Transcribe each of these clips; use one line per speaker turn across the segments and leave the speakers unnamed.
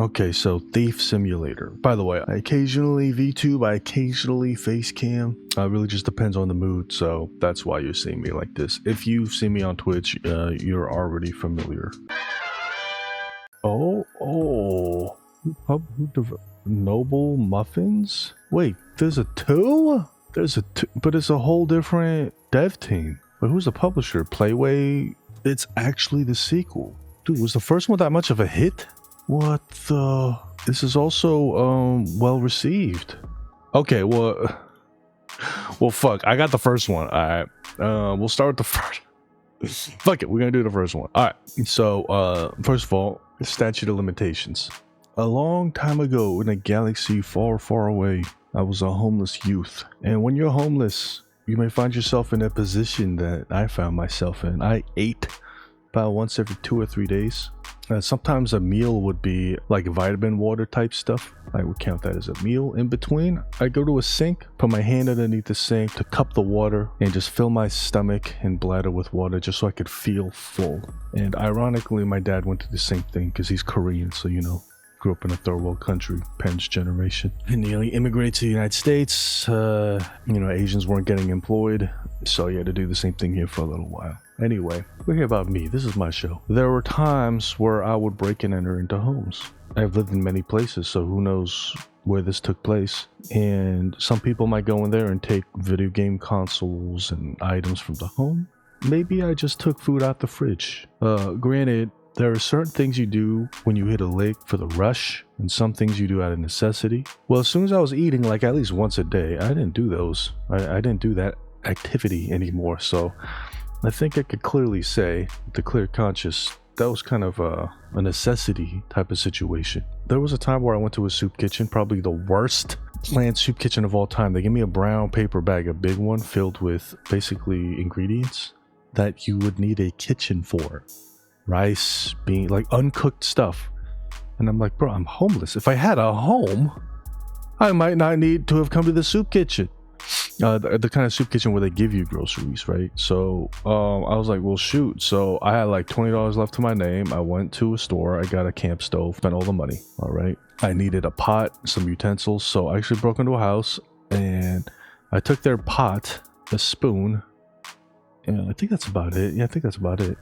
Okay, so Thief Simulator. By the way, I occasionally VTube, I occasionally Facecam. Really just depends on the mood, so that's why you're seeing me like this. If you've seen me on Twitch, you're already familiar. Oh. Noble Muffins? Wait, there's a 2? There's a 2, but it's a whole different dev team. But who's the publisher? Playway? It's actually the sequel. Dude, was the first one that much of a hit? What the? This is also well received. Okay, well fuck. I got the first one. All right. We'll start with the first. Fuck it, we're gonna do the first one. All right. So first of all, statute of limitations. A long time ago in a galaxy far, far away, I was a homeless youth. And when you're homeless, you may find yourself in a position that I found myself in. I ate about once every 2 or 3 days. Sometimes a meal would be like vitamin water type stuff. I would count that as a meal. In between, I go to a sink, put my hand underneath the sink to cup the water and just fill my stomach and bladder with water just so I could feel full. And ironically, my dad went through the same thing because he's Korean, so you know, grew up in a third world country, parents' generation. And nearly immigrated to the United States. Asians weren't getting employed, so you had to do the same thing here for a little while. Anyway, we're here about me. This is my show. There were times where I would break and enter into homes. I've lived in many places, so who knows where this took place. And some people might go in there and take video game consoles and items from the home. Maybe I just took food out the fridge. Granted, there are certain things you do when you hit a lick for the rush, and some things you do out of necessity. Well, as soon as I was eating, like at least once a day, I didn't do those. I didn't do that activity anymore, so I think I could clearly say, with the clear conscience, that was kind of a necessity type of situation. There was a time where I went to a soup kitchen, probably the worst planned soup kitchen of all time. They gave me a brown paper bag, a big one, filled with basically ingredients that you would need a kitchen for. Rice, beans, like uncooked stuff. And I'm like, bro, I'm homeless. If I had a home, I might not need to have come to the soup kitchen. The kind of soup kitchen where they give you groceries, right? So I was like, well, shoot. So I had like $20 left to my name. I went to a store. I got a camp stove, spent all the money. All right. I needed a pot, some utensils. So I actually broke into a house and I took their pot, a spoon. And I think that's about it. Yeah, I think that's about it.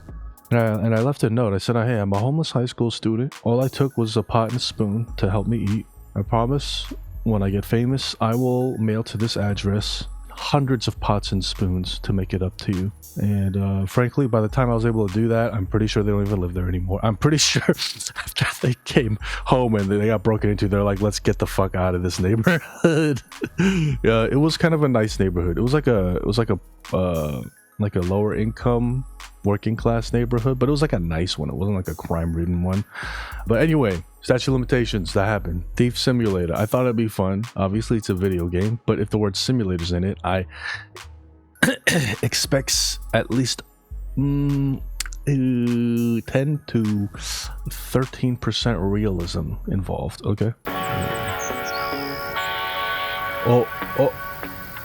And I left a note. I said, hey, I'm a homeless high school student. All I took was a pot and a spoon to help me eat. I promise when I get famous, I will mail to this address hundreds of pots and spoons to make it up to you. And frankly, by the time I was able to do that, I'm pretty sure they don't even live there anymore. I'm pretty sure after they came home and they got broken into, they're like, let's get the fuck out of this neighborhood. Yeah, it was kind of a nice neighborhood. It was like a lower income working class neighborhood, but it was like a nice one. It wasn't like a crime ridden one. But anyway, statute of limitations, that happened. Thief Simulator, I thought it'd be fun. Obviously it's a video game, but if the word simulator's in it, I expects at least 10 to 13% realism involved. Okay. Oh,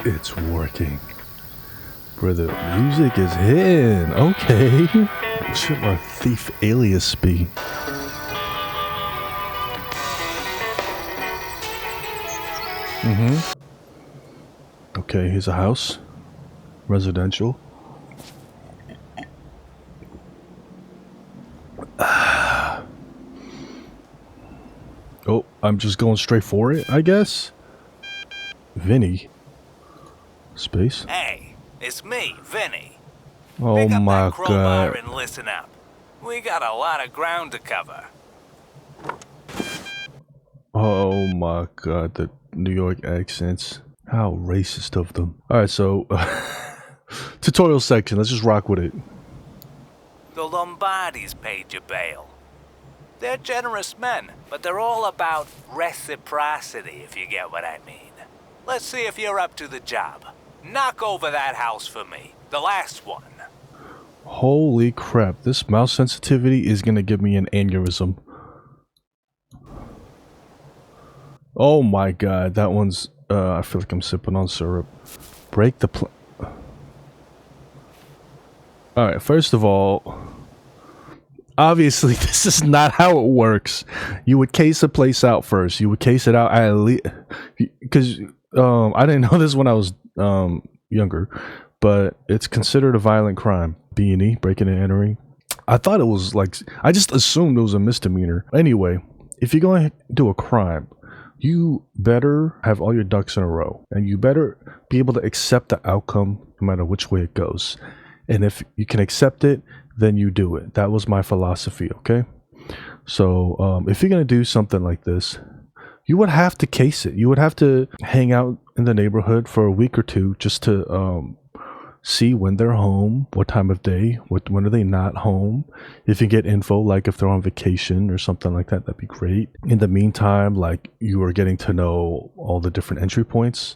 it's working. Brother, music is hitting. Okay. What should our thief alias be? Okay, here's a house. Residential. Oh, I'm just going straight for it, I guess. Vinny. Space.
Hey. It's me, Vinny.
Oh
Pick up
my
that crowbar
god.
and listen up. We got a lot of ground to cover.
Oh my god, the New York accents. How racist of them. Alright, so tutorial section, let's just rock with it.
The Lombardis paid your bail. They're generous men, but they're all about reciprocity, if you get what I mean. Let's see if you're up to the job. Knock over that house for me. The last one.
Holy crap, this mouse sensitivity is gonna give me an aneurysm. Oh my god, that one's I feel like I'm sipping on syrup. Break the Alright, first of all, obviously this is not how it works. You would case a place out first. You would case it out at least, because I didn't know this when I was younger, but it's considered a violent crime. B&E, breaking and entering. I thought it was like, I just assumed it was a misdemeanor. Anyway, if you're going to do a crime, you better have all your ducks in a row, and you better be able to accept the outcome no matter which way it goes. And if you can accept it, then you do it. That was my philosophy, okay? So if you're going to do something like this, you would have to case it. You would have to hang out in the neighborhood for a week or two just to see when they're home, what time of day, when are they not home. If you get info, like if they're on vacation or something like that, that'd be great. In the meantime, like, you are getting to know all the different entry points.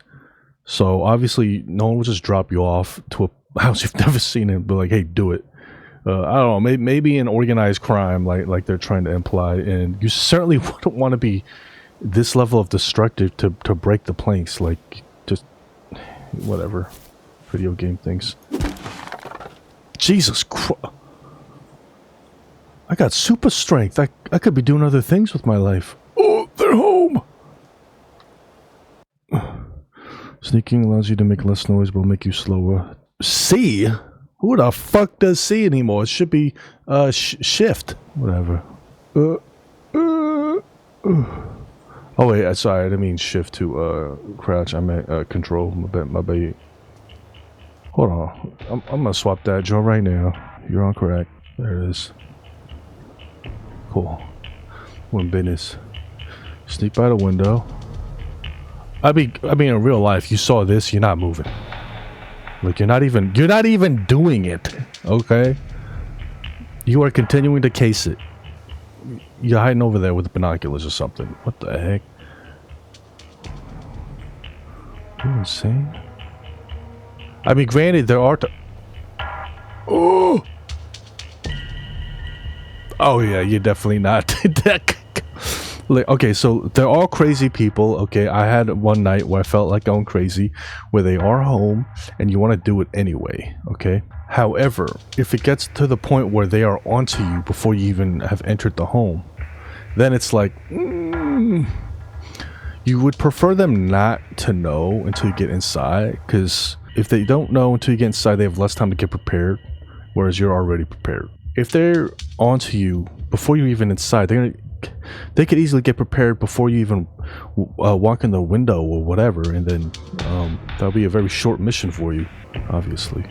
So obviously no one will just drop you off to a house you've never seen and be like, hey, do it. I don't know, maybe an organized crime like they're trying to imply, and you certainly wouldn't want to be this level of destructive to break the planks, like, just whatever video game things. Jesus Christ, I got super strength. I could be doing other things with my life. Oh, they're home. Sneaking allows you to make less noise but will make you slower. C? Who the fuck does C anymore? It should be shift. Whatever. Oh wait, sorry, I didn't mean shift to crouch. I meant control. My bad. Hold on. I'm gonna swap that, Joe, right now. You're on correct. There it is. Cool. We're in business. Sneak by the window. I mean, in real life, you saw this. You're not moving. Like, you're not even doing it. Okay. You are continuing to case it. You're hiding over there with binoculars or something. What the heck? You insane? I mean, granted, there are. Oh. Oh yeah, you're definitely not. Like, okay, so they're all crazy people. Okay, I had one night where I felt like going crazy, where they are home and you want to do it anyway. Okay. However, if it gets to the point where they are onto you before you even have entered the home, then it's like, you would prefer them not to know until you get inside, because if they don't know until you get inside, they have less time to get prepared, whereas you're already prepared. If they're onto you before you're even inside, they could easily get prepared before you even walk in the window or whatever, and then that'll be a very short mission for you, obviously.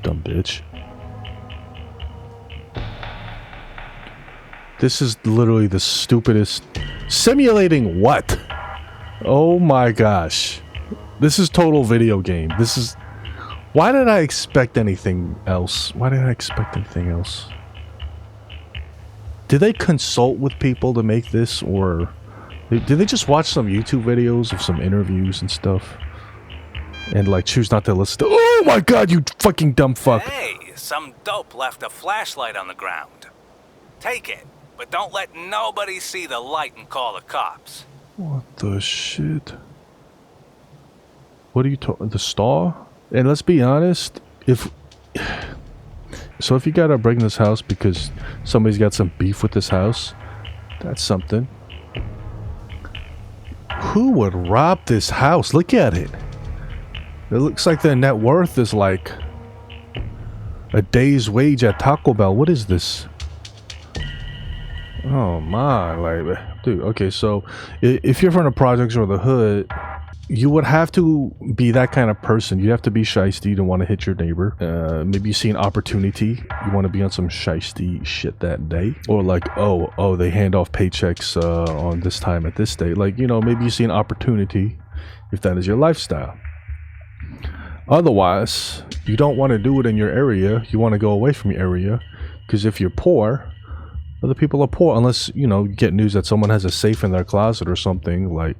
Dumb bitch. This is literally the stupidest. Simulating what? Oh my gosh. This is total video game. This is... Why did I expect anything else? Why did I expect anything else? Did they consult with people to make this, or did they just watch some YouTube videos of some interviews and stuff and like choose not to listen to? Oh my god, you fucking dumb fuck.
Hey, some dope left a flashlight on the ground. Take it, but don't let nobody see the light and call the cops.
What the shit? What are you talking? The star? And let's be honest, if you gotta break in this house because somebody's got some beef with this house, that's something. Who would rob this house? Look at it. It looks like their net worth is like a day's wage at Taco Bell. What is this? Oh my, like, dude, okay, so if you're from the projects or the hood, you would have to be that kind of person. You have to be shiesty to want to hit your neighbor. Maybe you see an opportunity. You want to be on some shiesty shit that day. Or like, oh, they hand off paychecks on this time at this day. Like, you know, maybe you see an opportunity if that is your lifestyle. Otherwise, you don't want to do it in your area. You want to go away from your area. Because if you're poor, other people are poor. Unless, you know, you get news that someone has a safe in their closet or something, like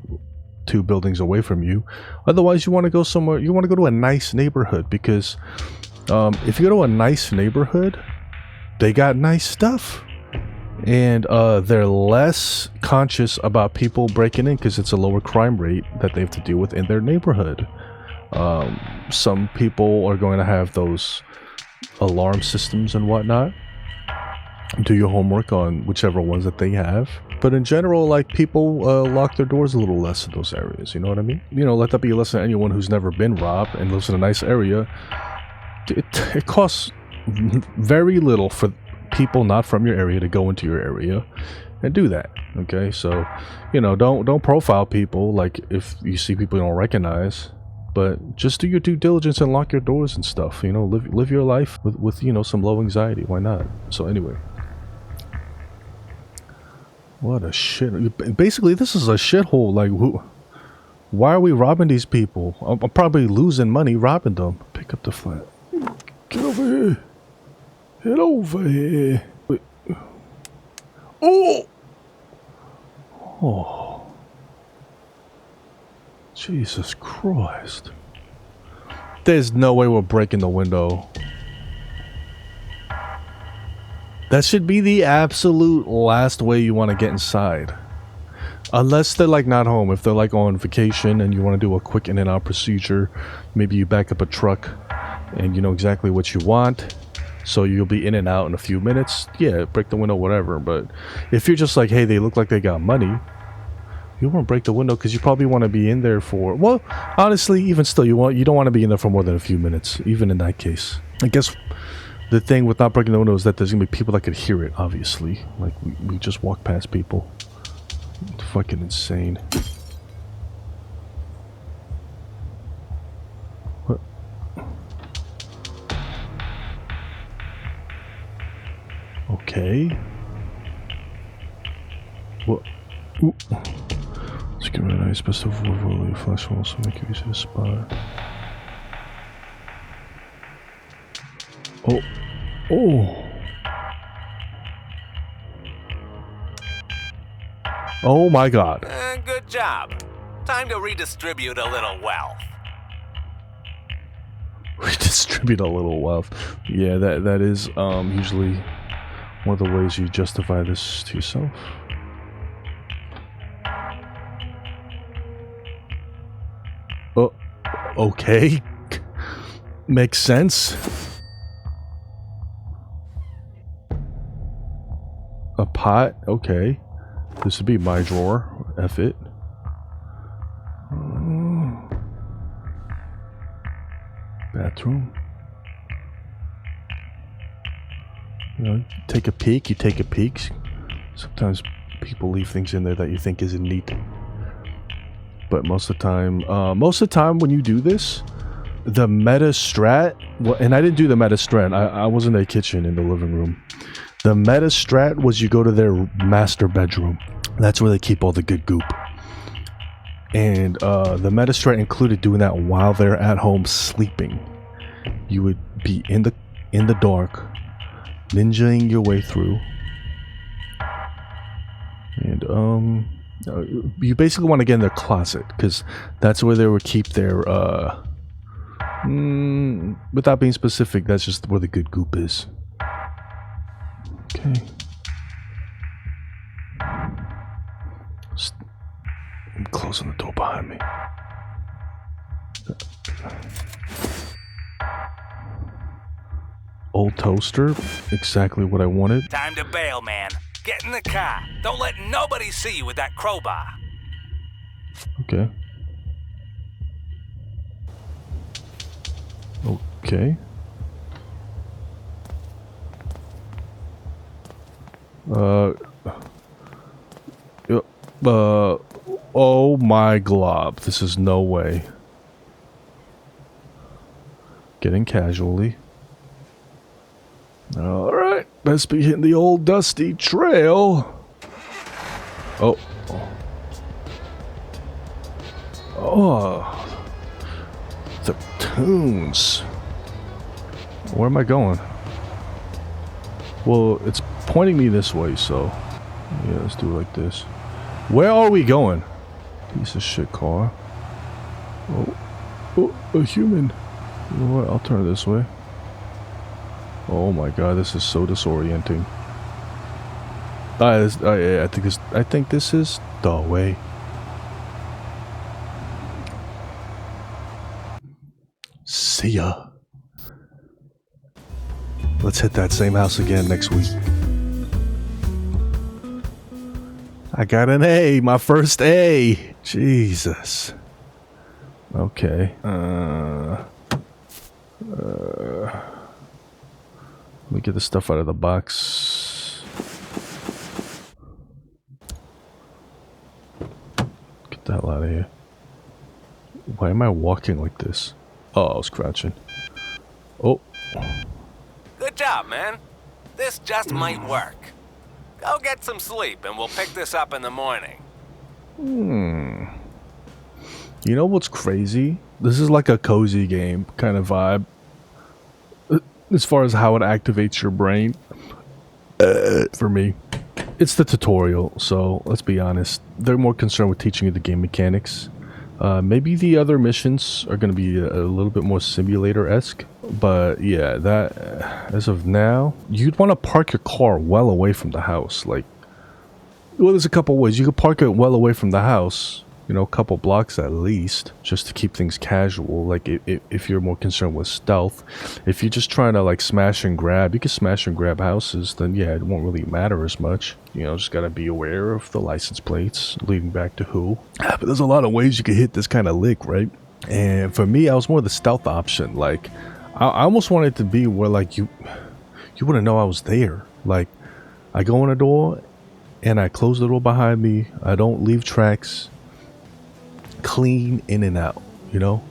2 buildings away from you. Otherwise, you want to go somewhere. You want to go to a nice neighborhood, because if you go to a nice neighborhood, they got nice stuff, and they're less conscious about people breaking in because it's a lower crime rate that they have to deal with in their neighborhood. Some people are going to have those alarm systems and whatnot. do your homework on whichever ones that they have. But in general, like, people lock their doors a little less in those areas, you know what I mean? You know, let that be a lesson to anyone who's never been robbed and lives in a nice area. It costs very little for people not from your area to go into your area and do that, okay? So, you know, don't profile people, like, if you see people you don't recognize, but just do your due diligence and lock your doors and stuff, you know, live your life with you know, some low anxiety. Why not? So anyway, what a shit. Basically, this is a shithole. Like, why are we robbing these people? I'm probably losing money robbing them. Pick up the flat. Get over here. Get over here. Wait. Oh! Oh. Jesus Christ. There's no way we're breaking the window. That should be the absolute last way you want to get inside. Unless they're like not home. If they're like on vacation and you want to do a quick in and out procedure, maybe you back up a truck and you know exactly what you want, so you'll be in and out in a few minutes. Yeah, break the window, whatever. But if you're just like, hey, they look like they got money, you won't break the window because you probably want to be in there for, well, honestly, even still, you don't want to be in there for more than a few minutes, even in that case. I guess the thing with not breaking the window is that there's gonna be people that could hear it, obviously. Like, we just walk past people. It's fucking insane. What? Okay. What? Ooh. Let's get rid of nice. Best of avoid flash will also make it easy to spot. Oh. Oh. Oh my god.
Good job. Time to redistribute a little wealth.
Redistribute a little wealth. Yeah, that is usually one of the ways you justify this to yourself. Oh, okay. Makes sense. A pot, okay. This would be my drawer. F it. Bathroom. You know, take a peek, you take a peek. Sometimes people leave things in there that you think isn't neat. But most of the time when you do this, the meta strat, well, and I didn't do the meta strat, I was in their kitchen in the living room. The meta strat was you go to their master bedroom. That's where they keep all the good goop. And the meta strat included doing that while they're at home sleeping. You would be in the dark, ninjaing your way through. And you basically want to get in their closet, because that's where they would keep their without being specific, that's just where the good goop is. Okay. I'm closing the door behind me. Old toaster, exactly what I wanted.
Time to bail, man. Get in the car. Don't let nobody see you with that crowbar.
Okay. Okay. Oh my glob. This is no way. Getting casually. Alright, best be hitting the old dusty trail. Oh. Oh. The tunes. Where am I going? Well, it's pointing me this way, so yeah, let's do it like this. Where are we going? Piece of shit car. Oh, a human. You know what? I'll turn it this way. Oh my god, this is so disorienting. I think this is the way. See ya. Let's hit that same house again next week. I got an A, my first A. Jesus. Okay. Let me get the stuff out of the box. Get the hell out of here. Why am I walking like this? Oh, I was crouching. Oh.
Good job, man. This just might work. Go get some sleep and we'll pick this up in the morning.
You know what's crazy? This is like a cozy game kind of vibe. As far as how it activates your brain. For me. It's the tutorial, so let's be honest. They're more concerned with teaching you the game mechanics. Maybe the other missions are going to be a little bit more simulator-esque. But yeah, that as of now, you'd want to park your car well away from the house. Like, well, there's a couple ways. You could park it well away from the house, you know, a couple blocks at least, just to keep things casual. Like, if you're more concerned with stealth. If you're just trying to, like, smash and grab, you can smash and grab houses, then yeah, it won't really matter as much. You know, just gotta be aware of the license plates leading back to who. But there's a lot of ways you could hit this kind of lick, right? And for me, I was more the stealth option. Like, I almost wanted it to be where, like, you wouldn't know I was there. Like, I go in a door and I close the door behind me. I don't leave tracks. Clean in and out, you know?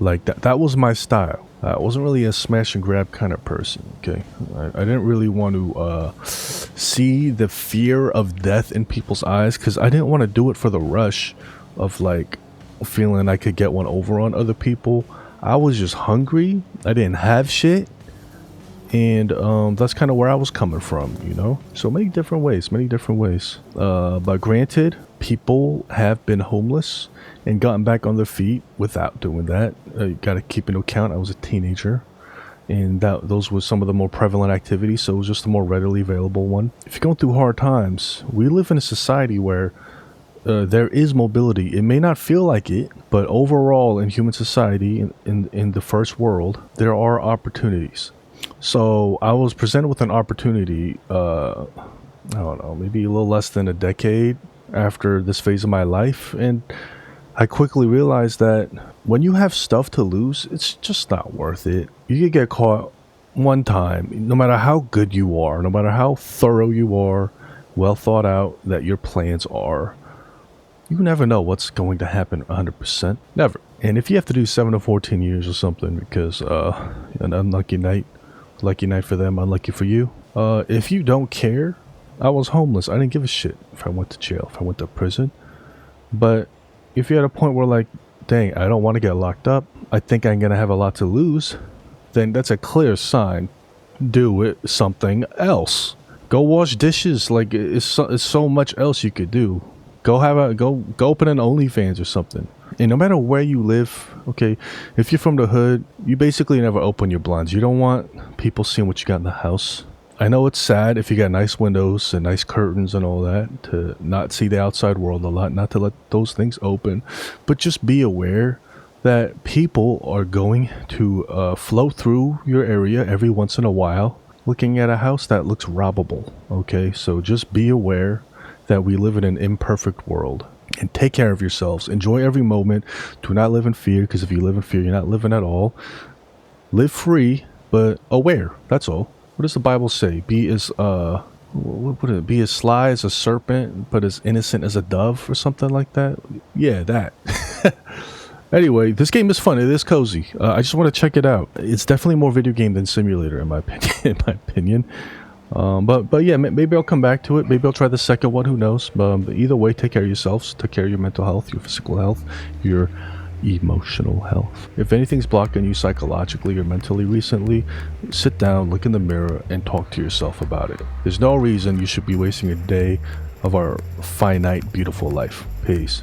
Like, that was my style. I wasn't really a smash and grab kind of person, okay? I didn't really want to see the fear of death in people's eyes, because I didn't want to do it for the rush of, like, feeling I could get one over on other people. I was just hungry. I didn't have shit. And that's kind of where I was coming from, you know? So many different ways. But granted, people have been homeless and gotten back on their feet without doing that. You got to keep into account I was a teenager. And those were some of the more prevalent activities, so it was just a more readily available one. If you're going through hard times, we live in a society where there is mobility. It may not feel like it, but overall in human society, in the first world, there are opportunities. So I was presented with an opportunity, I don't know, maybe a little less than a decade after this phase of my life. And I quickly realized that when you have stuff to lose, it's just not worth it. You could get caught one time, no matter how good you are, no matter how thorough you are, well thought out that your plans are. You never know what's going to happen 100%. Never. And if you have to do 7 to 14 years or something because an unlucky night, lucky night for them, unlucky for you. If you don't care, I was homeless. I didn't give a shit if I went to jail, if I went to prison. But if you're at a point where, like, dang, I don't want to get locked up, I think I'm going to have a lot to lose, then that's a clear sign. Do it something else. Go wash dishes. Like, it's so much else you could do. Go open an OnlyFans or something. And no matter where you live, okay, if you're from the hood, you basically never open your blinds. You don't want people seeing what you got in the house. I know it's sad if you got nice windows and nice curtains and all that to not see the outside world a lot, not to let those things open. But just be aware that people are going to flow through your area every once in a while looking at a house that looks robbable, okay? So just be aware that we live in an imperfect world. And take care of yourselves. Enjoy every moment. Do not live in fear, because if you live in fear, you're not living at all. Live free, but aware. That's all. What does the Bible say? Be as be as sly as a serpent, but as innocent as a dove, or something like that. Yeah, that. Anyway, this game is fun. It is cozy. I just want to check it out. It's definitely more video game than simulator, in my opinion. But yeah, maybe I'll come back to it. Maybe I'll try the second one. Who knows? But either way, take care of yourselves. Take care of your mental health, your physical health, your emotional health. If anything's blocking you psychologically or mentally recently, sit down, look in the mirror, and talk to yourself about it. There's no reason you should be wasting a day of our finite, beautiful life. Peace.